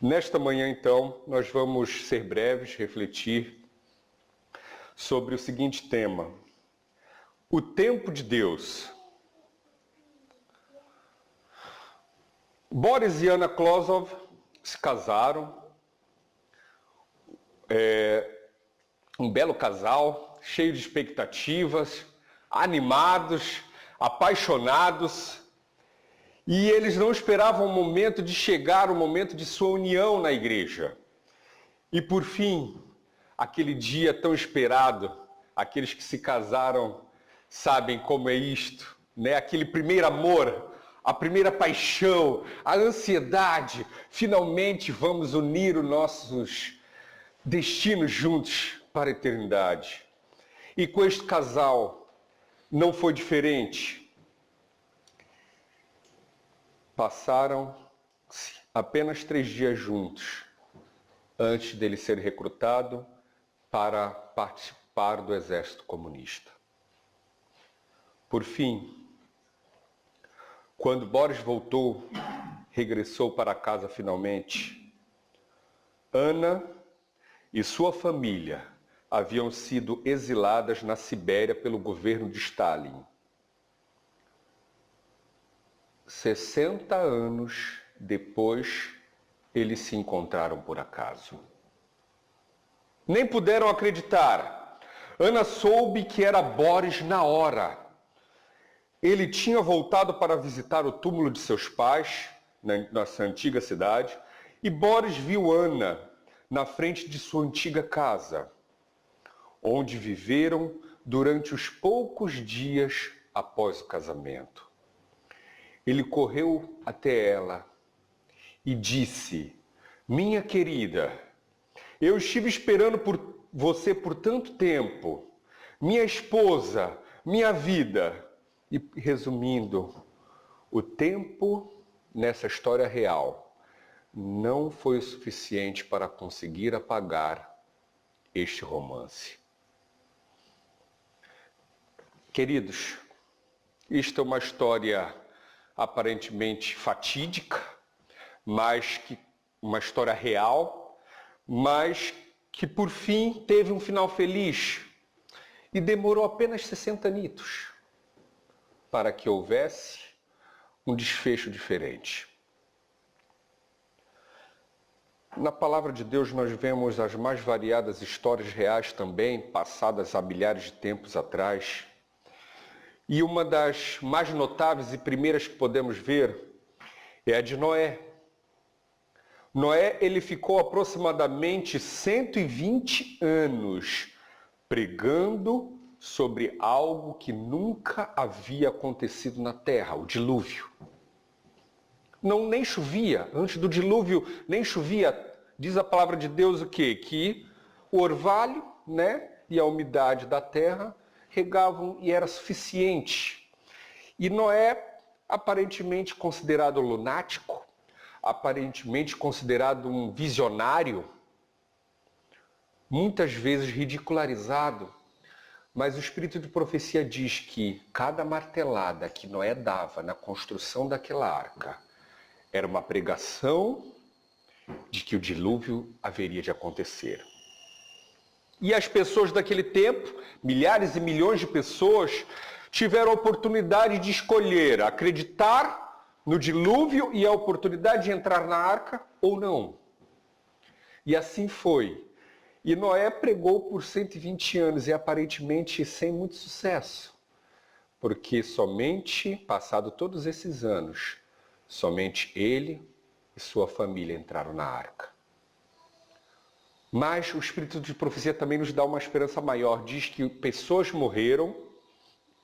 Nesta manhã, então, nós vamos ser breves, refletir sobre o seguinte tema: o tempo de Deus. Boris e Anna Closov se casaram, um belo casal, cheio de expectativas, animados, apaixonados, e eles não esperavam o momento de chegar, o momento de sua união na igreja. E por fim, aquele dia tão esperado, aqueles que se casaram sabem como é isto, né? Aquele primeiro amor, a primeira paixão, a ansiedade, finalmente vamos unir os nossos destinos juntos para a eternidade. E com este casal não foi diferente. Passaram apenas 3 dias juntos antes dele ser recrutado para participar do exército comunista. Por fim, quando Boris voltou, regressou para casa finalmente, Ana e sua família haviam sido exiladas na Sibéria pelo governo de Stalin. 60 anos depois, eles se encontraram por acaso. Nem puderam acreditar. Ana soube que era Boris na hora. Ele tinha voltado para visitar o túmulo de seus pais, nessa antiga cidade, e Boris viu Ana na frente de sua antiga casa, onde viveram durante os poucos dias após o casamento. Ele correu até ela e disse: minha querida, eu estive esperando por você por tanto tempo, minha esposa, minha vida. E resumindo, o tempo nessa história real não foi o suficiente para conseguir apagar este romance. Queridos, isto é uma história aparentemente fatídica, mas que uma história real, mas que por fim teve um final feliz e demorou apenas 60 anitos para que houvesse um desfecho diferente. Na palavra de Deus nós vemos as mais variadas histórias reais também, passadas há milhares de tempos atrás. E uma das mais notáveis e primeiras que podemos ver é a de Noé. Noé, ele ficou aproximadamente 120 anos pregando sobre algo que nunca havia acontecido na terra, o dilúvio. Nem chovia, antes do dilúvio nem chovia. Diz a palavra de Deus o quê? Que o orvalho, e a umidade da terra regavam e era suficiente. E Noé, aparentemente considerado lunático, aparentemente considerado um visionário, muitas vezes ridicularizado, mas o espírito de profecia diz que cada martelada que Noé dava na construção daquela arca era uma pregação de que o dilúvio haveria de acontecer. E as pessoas daquele tempo, milhares e milhões de pessoas, tiveram a oportunidade de escolher acreditar no dilúvio e a oportunidade de entrar na arca ou não. E assim foi. E Noé pregou por 120 anos e aparentemente sem muito sucesso, porque somente, passado todos esses anos, somente ele e sua família entraram na arca. Mas o espírito de profecia também nos dá uma esperança maior. Diz que pessoas morreram,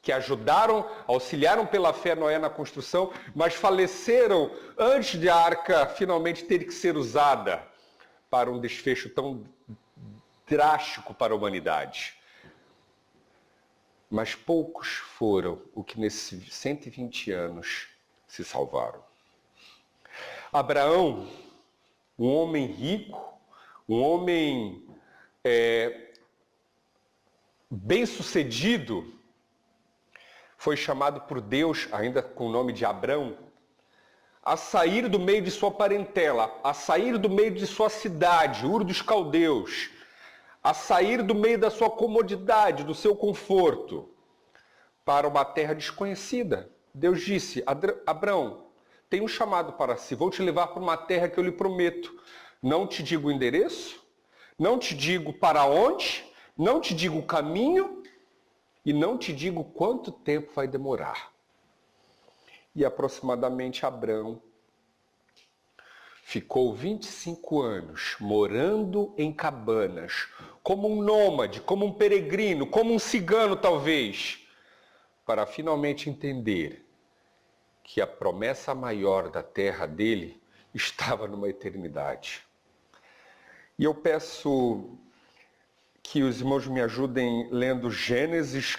que ajudaram, auxiliaram pela fé Noé na construção, mas faleceram antes de a arca finalmente ter que ser usada para um desfecho tão drástico para a humanidade. Mas poucos foram os que nesses 120 anos se salvaram. Abraão, um homem rico, um homem bem-sucedido, foi chamado por Deus, ainda com o nome de Abrão, a sair do meio de sua parentela, a sair do meio de sua cidade, Ur dos Caldeus, a sair do meio da sua comodidade, do seu conforto, para uma terra desconhecida. Deus disse: Abrão, tem um chamado para si, vou te levar para uma terra que eu lhe prometo. Não te digo o endereço, não te digo para onde, não te digo o caminho e não te digo quanto tempo vai demorar. E aproximadamente Abrão ficou 25 anos morando em cabanas, como um nômade, como um peregrino, como um cigano talvez, para finalmente entender que a promessa maior da terra dele estava numa eternidade. E eu peço que os irmãos me ajudem lendo Gênesis,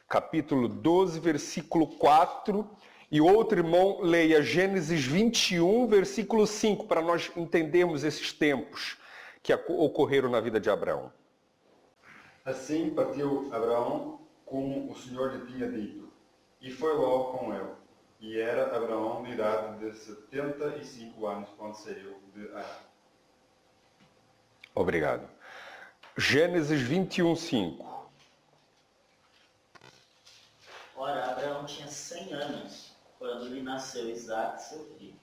capítulo 12, versículo 4, e outro irmão leia Gênesis 21, versículo 5, para nós entendermos esses tempos que ocorreram na vida de Abraão. Assim partiu Abraão, como o Senhor lhe tinha dito, e foi logo com ele. E era Abraão de idade de 75 anos quando saiu de Arã. Obrigado. Gênesis 21, 5. Ora, Abraão tinha 100 anos quando lhe nasceu Isaque, seu filho.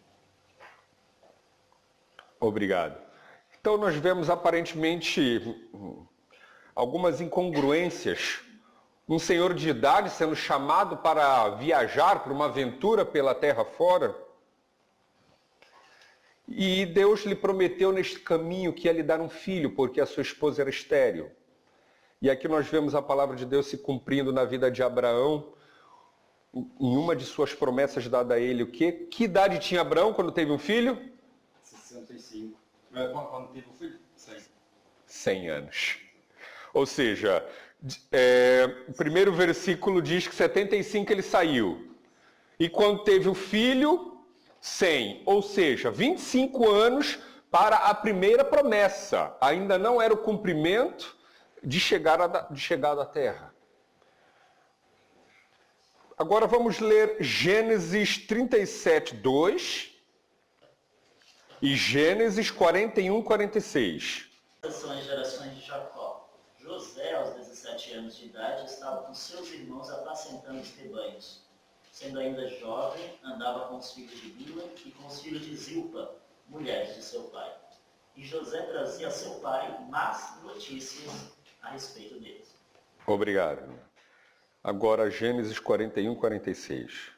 Obrigado. Então nós vemos aparentemente algumas incongruências. Um senhor de idade sendo chamado para viajar para uma aventura pela terra fora. E Deus lhe prometeu neste caminho que ia lhe dar um filho, porque a sua esposa era estéril. E aqui nós vemos a palavra de Deus se cumprindo na vida de Abraão, em uma de suas promessas dada a ele. O quê? Que idade tinha Abraão quando teve um filho? 65. Quando teve o filho? 100. 100 anos. Ou seja, o primeiro versículo diz que 75 ele saiu. E quando teve o filho, 100. Ou seja, 25 anos para a primeira promessa. Ainda não era o cumprimento de chegada à terra. Agora vamos ler Gênesis 37, 2 e Gênesis 41, 46. Essas são as gerações de Jacó. José, aos 17 anos de idade, estava com seus irmãos apacentando os rebanhos. Sendo ainda jovem, andava com os filhos de Bila e com os filhos de Zilpa, mulheres de seu pai. E José trazia a seu pai más notícias a respeito deles. Obrigado. Agora Gênesis 41, 46.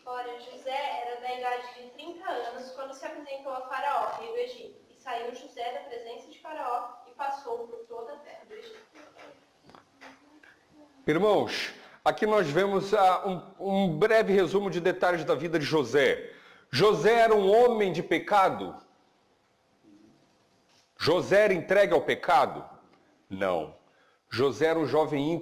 Ora, José era da idade de 30 anos quando se apresentou a Faraó, rei do Egito. E saiu José da presença de Faraó e passou por toda a terra do Egito. Irmãos, aqui nós vemos um breve resumo de detalhes da vida de José. José era um homem de pecado? José era entregue ao pecado? Não. José era um jovem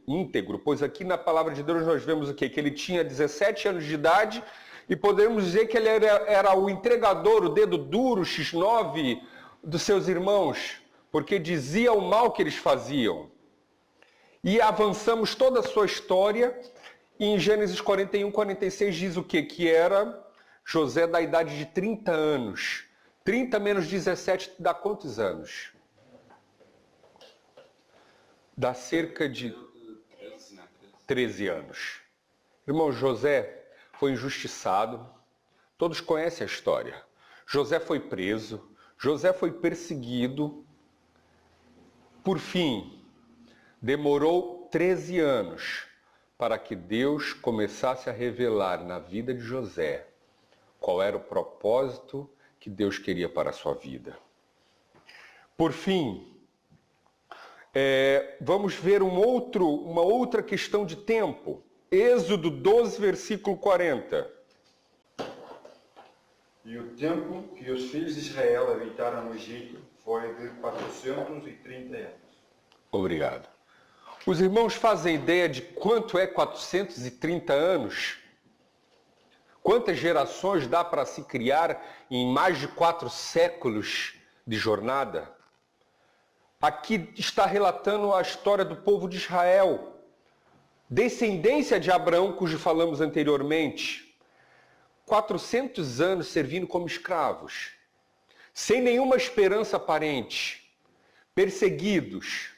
íntegro, pois aqui na palavra de Deus nós vemos o quê? Que ele tinha 17 anos de idade e podemos dizer que ele era o entregador, o dedo duro, X9 dos seus irmãos, porque dizia o mal que eles faziam. E avançamos toda a sua história e em Gênesis 41, 46 diz o quê? Que era José da idade de 30 anos. 30 menos 17 dá quantos anos? Dá cerca de 13 anos. Irmão, José foi injustiçado. Todos conhecem a história. José foi preso. José foi perseguido. Por fim, demorou 13 anos para que Deus começasse a revelar na vida de José qual era o propósito que Deus queria para a sua vida. Por fim, vamos ver uma outra questão de tempo. Êxodo 12, versículo 40. E o tempo que os filhos de Israel habitaram no Egito foi de 430 anos. Obrigado. Os irmãos fazem ideia de quanto é 430 anos? Quantas gerações dá para se criar em mais de 4 séculos de jornada? Aqui está relatando a história do povo de Israel, descendência de Abraão, cujo falamos anteriormente. 400 anos servindo como escravos, sem nenhuma esperança aparente, perseguidos,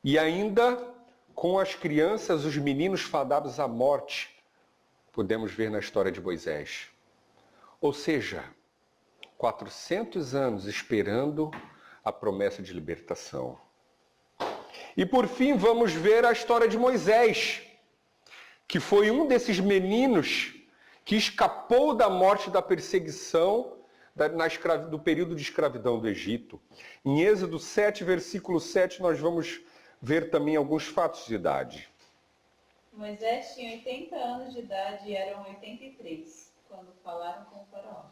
e ainda com as crianças, os meninos fadados à morte, podemos ver na história de Moisés. Ou seja, 400 anos esperando a promessa de libertação. E por fim vamos ver a história de Moisés, que foi um desses meninos que escapou da morte, da perseguição do período de escravidão do Egito. Em Êxodo 7, versículo 7, nós vamos ver também alguns fatos de idade. Moisés tinha 80 anos de idade e eram 83, quando falaram com o faraó.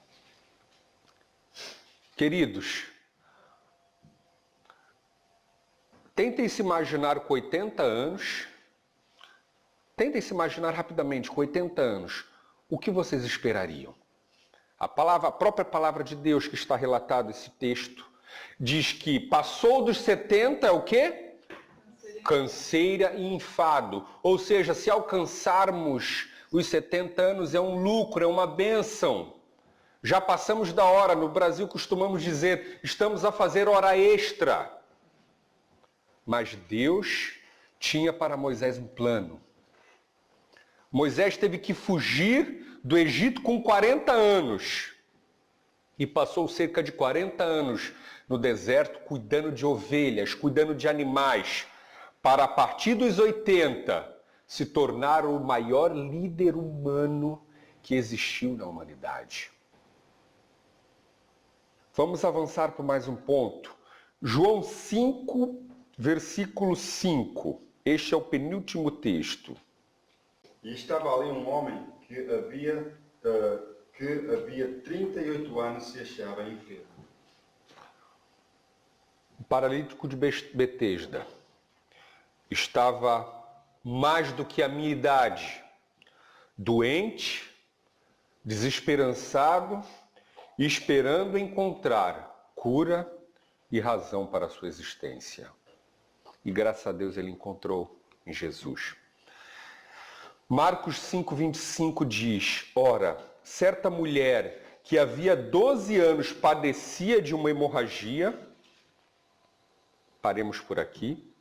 Queridos, tentem se imaginar com 80 anos, tentem se imaginar rapidamente com 80 anos, o que vocês esperariam? A própria palavra de Deus que está relatado nesse texto, diz que passou dos 70 é o quê? Canseira e enfado. Ou seja, se alcançarmos os 70 anos é um lucro, é uma bênção. Já passamos da hora. No Brasil costumamos dizer, estamos a fazer hora extra. Mas Deus tinha para Moisés um plano. Moisés teve que fugir do Egito com 40 anos. E passou cerca de 40 anos no deserto cuidando de ovelhas, cuidando de animais, para a partir dos 80 se tornar o maior líder humano que existiu na humanidade. Vamos avançar para mais um ponto. João 5, versículo 5. Este é o penúltimo texto. E estava ali um homem que havia 38 anos se achava enfermo. O paralítico de Betesda estava mais do que a minha idade, doente, desesperançado e esperando encontrar cura e razão para a sua existência. E graças a Deus ele encontrou em Jesus. Marcos 5:25 diz, ora, certa mulher que havia 12 anos padecia de uma hemorragia, paremos por aqui.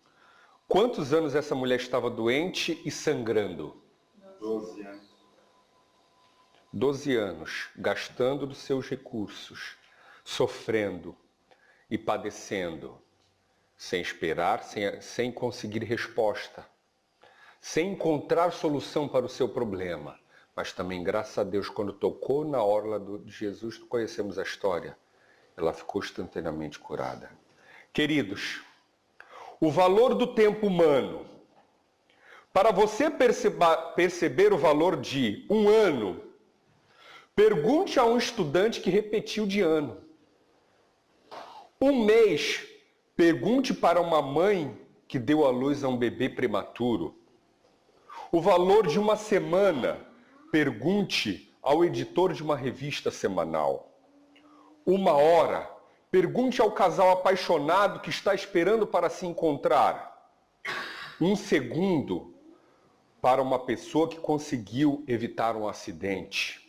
Quantos anos essa mulher estava doente e sangrando? 12 anos. 12 anos, gastando dos seus recursos, sofrendo e padecendo, sem esperar, sem conseguir resposta, sem encontrar solução para o seu problema. Mas também, graças a Deus, quando tocou na orla de Jesus, conhecemos a história, ela ficou instantaneamente curada. Queridos, o valor do tempo humano. Para você perceber o valor de um ano, pergunte a um estudante que repetiu de ano. Um mês, pergunte para uma mãe que deu à luz a um bebê prematuro. O valor de uma semana, pergunte ao editor de uma revista semanal. Uma hora, pergunte ao casal apaixonado que está esperando para se encontrar. Um segundo, para uma pessoa que conseguiu evitar um acidente.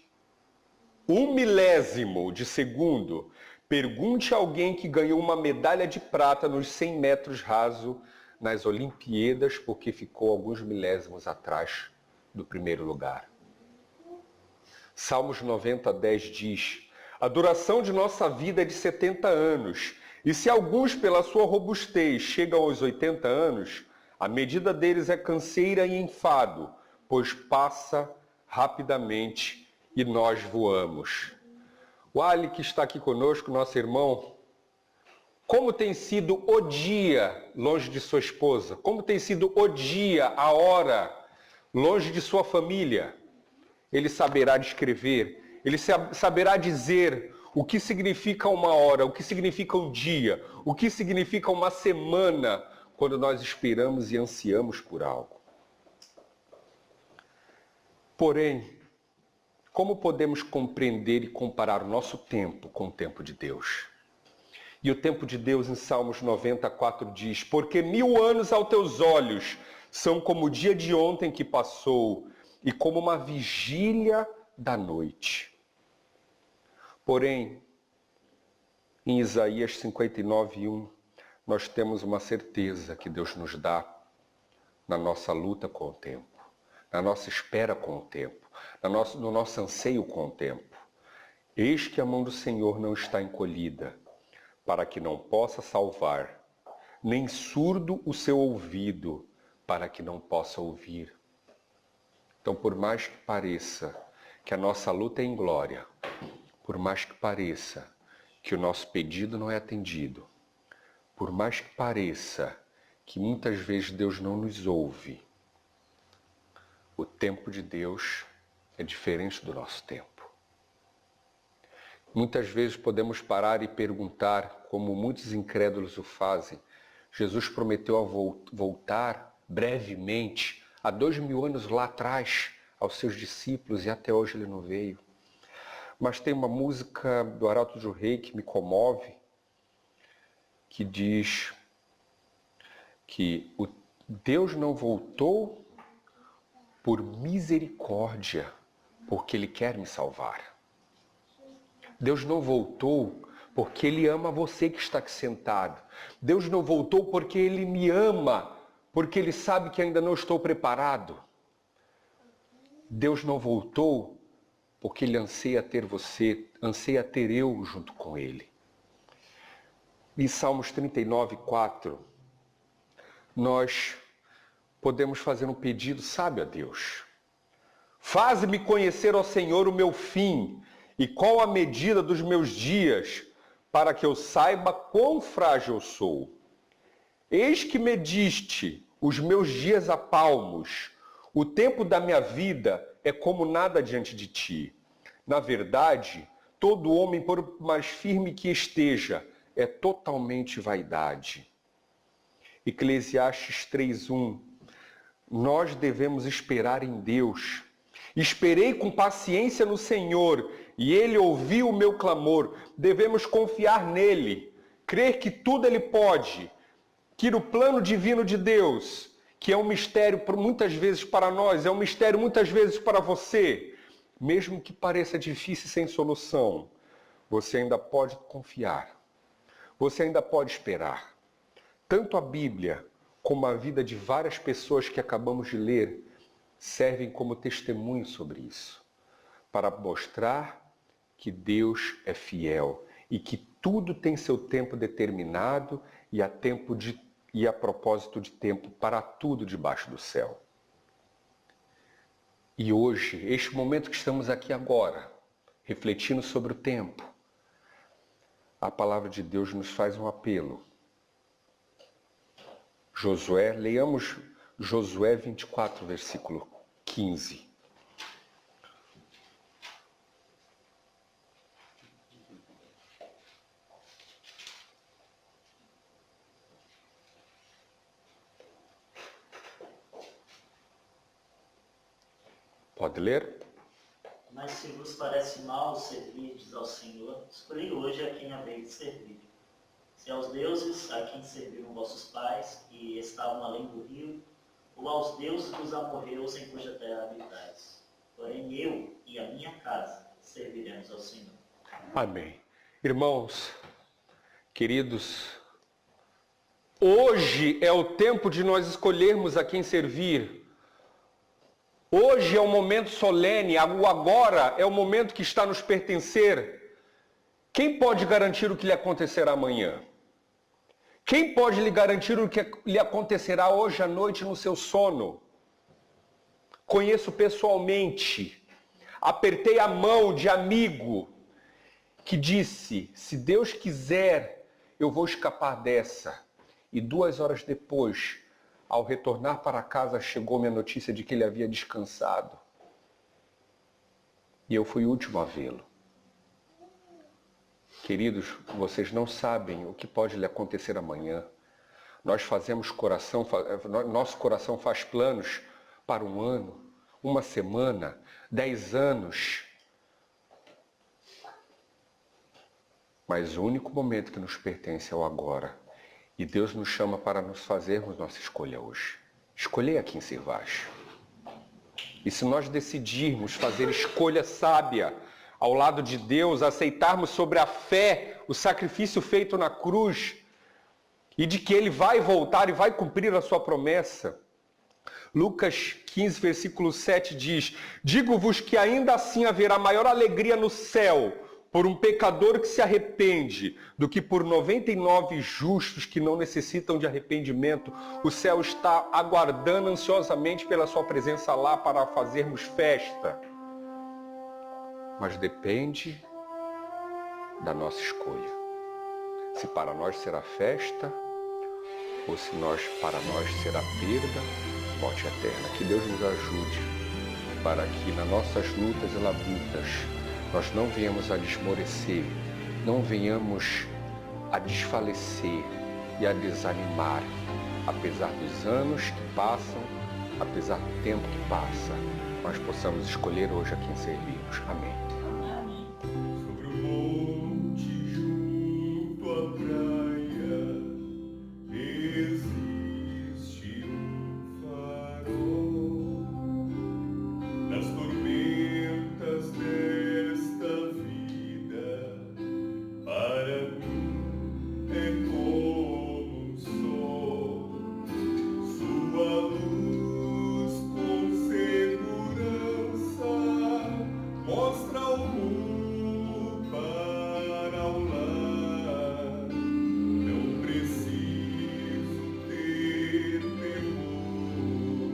1 milésimo de segundo, pergunte a alguém que ganhou uma medalha de prata nos 100 metros raso nas Olimpíadas, porque ficou alguns milésimos atrás do primeiro lugar. Salmos 90:10 diz, a duração de nossa vida é de 70 anos, e se alguns pela sua robustez chegam aos 80 anos, a medida deles é canseira e enfado, pois passa rapidamente e nós voamos. O Ali, que está aqui conosco, nosso irmão, como tem sido o dia longe de sua esposa? Como tem sido o dia, a hora, longe de sua família? Ele saberá descrever, ele saberá dizer o que significa uma hora, o que significa um dia, o que significa uma semana, quando nós esperamos e ansiamos por algo. Porém, como podemos compreender e comparar o nosso tempo com o tempo de Deus? E o tempo de Deus em Salmos 94 diz, porque 1000 anos aos teus olhos são como o dia de ontem que passou e como uma vigília da noite. Porém, em Isaías 59:1, nós temos uma certeza que Deus nos dá na nossa luta com o tempo, na nossa espera com o tempo, no nosso anseio com o tempo. Eis que a mão do Senhor não está encolhida, para que não possa salvar, nem surdo o seu ouvido, para que não possa ouvir. Então, por mais que pareça que a nossa luta é inglória, por mais que pareça que o nosso pedido não é atendido, por mais que pareça que muitas vezes Deus não nos ouve, o tempo de Deus é diferente do nosso tempo. Muitas vezes podemos parar e perguntar, como muitos incrédulos o fazem, Jesus prometeu voltar brevemente, há 2000 anos lá atrás, aos seus discípulos, e até hoje ele não veio. Mas tem uma música do Arauto do Rei que me comove, que diz que o Deus não voltou por misericórdia, porque Ele quer me salvar. Deus não voltou porque Ele ama você que está aqui sentado. Deus não voltou porque Ele me ama, porque Ele sabe que ainda não estou preparado. Deus não voltou porque Ele anseia ter você, anseia ter eu junto com Ele. Em Salmos 39:4, nós podemos fazer um pedido sábio a Deus. Faze-me conhecer, ó Senhor, o meu fim e qual a medida dos meus dias, para que eu saiba quão frágil sou. Eis que mediste os meus dias a palmos, o tempo da minha vida é como nada diante de ti. Na verdade, todo homem, por mais firme que esteja, é totalmente vaidade. Eclesiastes 3:1. Nós devemos esperar em Deus. Esperei com paciência no Senhor, e Ele ouviu o meu clamor. Devemos confiar nele, crer que tudo Ele pode, que no plano divino de Deus, que é um mistério muitas vezes para nós, é um mistério muitas vezes para você, mesmo que pareça difícil e sem solução, você ainda pode confiar, você ainda pode esperar. Tanto a Bíblia como a vida de várias pessoas que acabamos de ler servem como testemunho sobre isso, para mostrar que Deus é fiel e que tudo tem seu tempo determinado e a propósito de tempo para tudo debaixo do céu. E hoje, este momento que estamos aqui agora, refletindo sobre o tempo, a palavra de Deus nos faz um apelo. Leiamos Josué 24, versículo 15. Pode ler? Mas se vos parece mal servirdes ao Senhor, escolhi hoje a quem haveis de servir. Se aos deuses a quem serviram vossos pais, que estavam além do rio, ou aos deuses dos amorreus em cuja terra habitais. Porém eu e a minha casa serviremos ao Senhor. Amém. Irmãos, queridos, hoje é o tempo de nós escolhermos a quem servir. Hoje é um momento solene, o agora é o momento que está a nos pertencer. Quem pode garantir o que lhe acontecerá amanhã? Quem pode lhe garantir o que lhe acontecerá hoje à noite no seu sono? Conheço pessoalmente, apertei a mão de amigo que disse, se Deus quiser, eu vou escapar dessa. E 2 horas depois, ao retornar para casa, chegou-me a notícia de que ele havia descansado. E eu fui o último a vê-lo. Queridos, vocês não sabem o que pode lhe acontecer amanhã. Nosso coração faz planos para 1 ano, 1 semana, 10 anos. Mas o único momento que nos pertence é o agora. E Deus nos chama para nos fazermos nossa escolha hoje. Escolhei a quem servais. E se nós decidirmos fazer escolha sábia ao lado de Deus, aceitarmos sobre a fé o sacrifício feito na cruz e de que Ele vai voltar e vai cumprir a sua promessa. Lucas 15, versículo 7 diz: digo-vos que ainda assim haverá maior alegria no céu por um pecador que se arrepende do que por 99 justos que não necessitam de arrependimento. O céu está aguardando ansiosamente pela sua presença lá para fazermos festa. Mas depende da nossa escolha. Se para nós será festa ou se para nós será perda, morte eterna. Que Deus nos ajude para que nas nossas lutas e labutas nós não venhamos a desmorecer, não venhamos a desfalecer e a desanimar, apesar dos anos que passam, apesar do tempo que passa, nós possamos escolher hoje a quem servimos. Amém. Amém. Sobre o monte junto à praia existe um farol. Nas tormentas desta vida, para mim é como um sol. Sua luz com segurança mostra o rumo para o lar. Não preciso ter temor,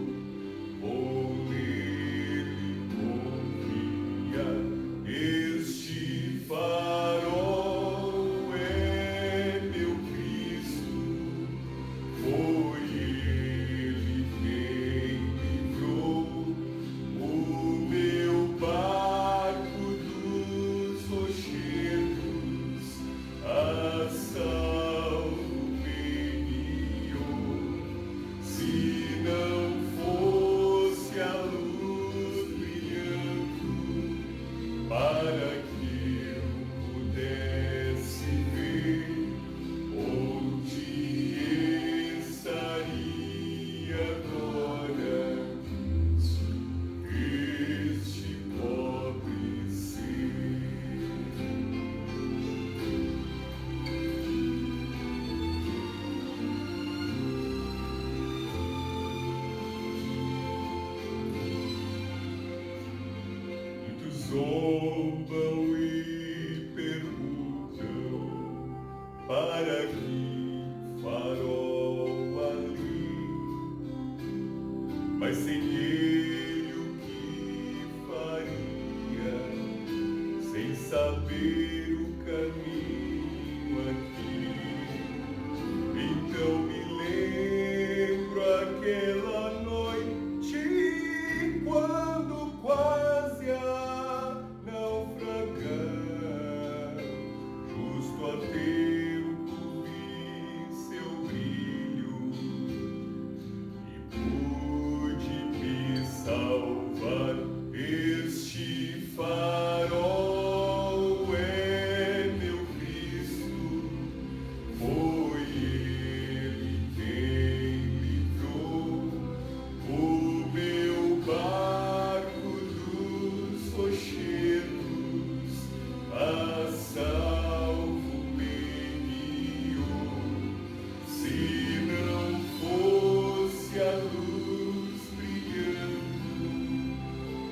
vou nele confiar. Este farol é meu Cristo, foi Ele quem livrou o meu barco dos rochedos, a salvo me guiou. Se não fosse a luz brilhando para que eu pudesse ver onde estaria agora este pobre ser. Muitos zombam e perguntam: para que farol ali? Mas sem ele o que faria? Sem saber o caminho aqui. Então me lembro aquela noite quando quase a naufragar, justo a tempo vi seu brilho e pude me salvar. Este farol é meu Cristo, foi Ele quem livrou o meu barco dos rochedos, a salvo me guiou. Se não fosse a luz brilhando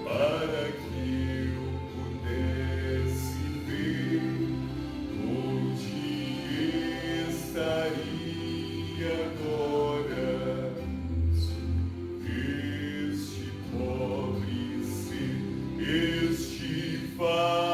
para que eu pudesse ver onde estaria agora este pobre ser, este farol